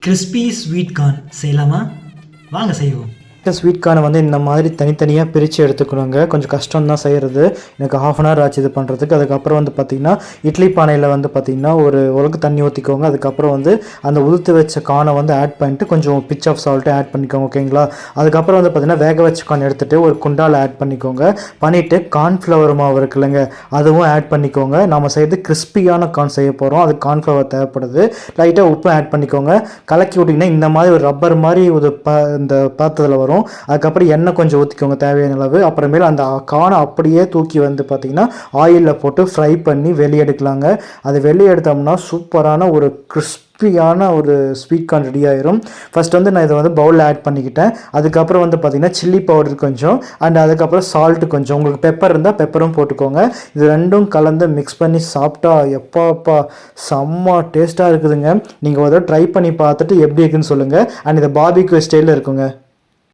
Crispy sweet corn செய்யலாமா? வாங்க செய்வோம். ஸ்வீட் கார்னை வந்து இந்த மாதிரி தனித்தனியாக பிரித்து எடுத்துக்கணுங்க. கொஞ்சம் கஷ்டம் தான் செய்கிறது. எனக்கு ½ hour ஆச்சு இது பண்ணுறதுக்கு. அதுக்கப்புறம் வந்து பார்த்திங்கன்னா இட்லி பானையில் வந்து பார்த்திங்கன்னா ஒரு உலக்கு தண்ணி ஊற்றிக்கோங்க. அதுக்கப்புறம் வந்து அந்த உதுத்து வச்ச கார்னை வந்து ஆட் பண்ணிட்டு கொஞ்சம் பிச் ஆஃப் சால்ட்டு ஆட் பண்ணிக்கோங்க. ஓகேங்களா? அதுக்கப்புறம் வந்து பார்த்திங்கன்னா வேக வச்ச கார்ன் எடுத்துகிட்டு ஒரு குண்டால் ஆட் பண்ணிக்கோங்க. பண்ணிவிட்டு கார்ன்ஃப்ளவர் மாவு இருக்குல்லங்க, அதுவும் ஆட் பண்ணிக்கோங்க. நம்ம செய்கிறது கிறிஸ்பியான கார்ன் செய்ய போகிறோம். அது கார்ன்ஃப்ளவர் தேவைப்படுது. லைட்டாக உப்பு ஆட் பண்ணிக்கோங்க. கலக்கி விட்டிங்கன்னா இந்த மாதிரி ஒரு ரப்பர் மாதிரி ஒரு இந்த பாத்திரத்தில் வரும். அதுக்கப்புறம் எண்ணெய் கொஞ்சம் ஊற்றிக்கோங்க தேவையான அளவு. அப்புறமேல அந்த கானை அப்படியே தூக்கி வந்து பார்த்திங்கன்னா ஆயிலில் போட்டு ஃப்ரை பண்ணி வெளியே எடுக்கலாங்க. அது வெளியே எடுத்தோம்னா சூப்பரான ஒரு கிறிஸ்பியான ஒரு ஸ்வீட் கார்ன் ரெடி ஆயிரும். ஃபஸ்ட் வந்து நான் இதை வந்து பவுலில் ஆட் பண்ணிக்கிட்டேன். அதுக்கப்புறம் வந்து பார்த்திங்கன்னா சில்லி பவுடர் கொஞ்சம் அண்ட் அதுக்கப்புறம் சால்ட்டு கொஞ்சம், உங்களுக்கு பெப்பர் இருந்தால் பெப்பரும் போட்டுக்கோங்க. இது ரெண்டும் கலந்து மிக்ஸ் பண்ணி சாப்பிட்டா எப்பாப்பா செம்ம டேஸ்ட்டாக இருக்குதுங்க. நீங்கள் ஒரு ட்ரை பண்ணி பார்த்துட்டு எப்படி இருக்குன்னு சொல்லுங்கள். அண்ட் இதை பார்பிக்யூ ஸ்டைலில் இருக்குங்க.